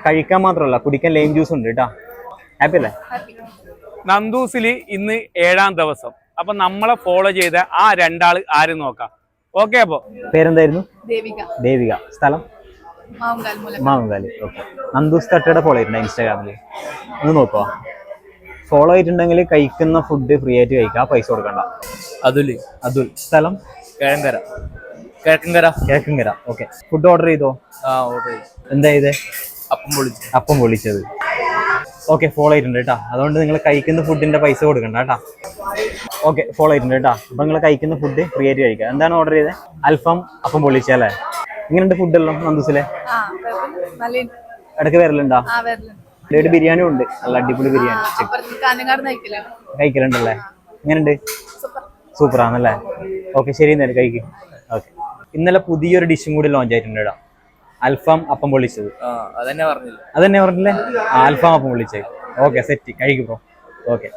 കഴിക്കാൻ മാത്രമല്ല കുടിക്കാൻ ലൈം ജ്യൂസ് ഉണ്ട് കേട്ടാ. ഹാപ്പി അല്ലേ? നന്ദൂസിൽ ഇന്ന് 7ാം ദിവസം. അപ്പൊ നമ്മളെ ഫോളോ ചെയ്ത ആ 2 ആള് ആരും നോക്കാം. ഓക്കെ, അപ്പൊ പേരെന്തായിരുന്നു? ദേവിക. സ്ഥലം മാവുങ്കാലി. ഓക്കെ. നന്ദൂസ് തട്ടയുടെ ഫോളോ ചെയ്തിട്ടുണ്ടോ ഇൻസ്റ്റാഗ്രാമിൽ? ഒന്ന് നോക്കുക. ഫോളോ ചെയ്തിട്ടുണ്ടെങ്കിൽ കഴിക്കുന്ന ഫുഡ് ഫ്രീ ആയിട്ട് കഴിക്കാം, പൈസ കൊടുക്കണ്ട. അതുൽ. സ്ഥലം കിഴക്കങ്കര. ഓക്കെ. ഫുഡ് ഓർഡർ ചെയ്തോ? എന്താ ചെയ്തേ? അപ്പം പൊളിച്ചത്. ഓക്കെ, ഫോളോ ചെയ്തിട്ടുണ്ട് കേട്ടാ. അതുകൊണ്ട് നിങ്ങൾ കഴിക്കുന്ന ഫുഡിന്റെ പൈസ കൊടുക്കണ്ട കേട്ടാ. ഓക്കെ, ഫോളോ ചെയ്തിട്ടുണ്ട് കേട്ടാ. അപ്പൊ നിങ്ങൾ കഴിക്കുന്ന ഫുഡ് ഫ്രീ ആയിട്ട് കഴിക്കാം. എന്താണ് ഓർഡർ ചെയ്തത്? അൽഫാം അപ്പം പൊളിച്ചല്ലേ? ഇങ്ങനെയുണ്ട് ഫുഡെല്ലാം നന്ദൂസിലെ? ഇടയ്ക്ക് വരലുണ്ടോ? ഒരു ബിരിയാണി ഉണ്ട്, നല്ല അടിപൊളി ബിരിയാണി കഴിക്കലുണ്ടല്ലേ? എങ്ങനെയുണ്ട്? സൂപ്പറാണല്ലേ? ഓക്കെ, ശരി എന്നാലും കഴിക്കും. ഓക്കെ. ഇന്നലെ പുതിയൊരു ഡിഷും കൂടി ലോഞ്ച് ആയിട്ടുണ്ട് കേട്ടോ. അൽഫാം അപ്പം പൊള്ളിച്ചത്. അതന്നെ പറഞ്ഞില്ലേ? അൽഫാം അപ്പം പൊള്ളിച്ചത്. Okay, set. കഴിക്കും ബ്രോ. ഓക്കെ.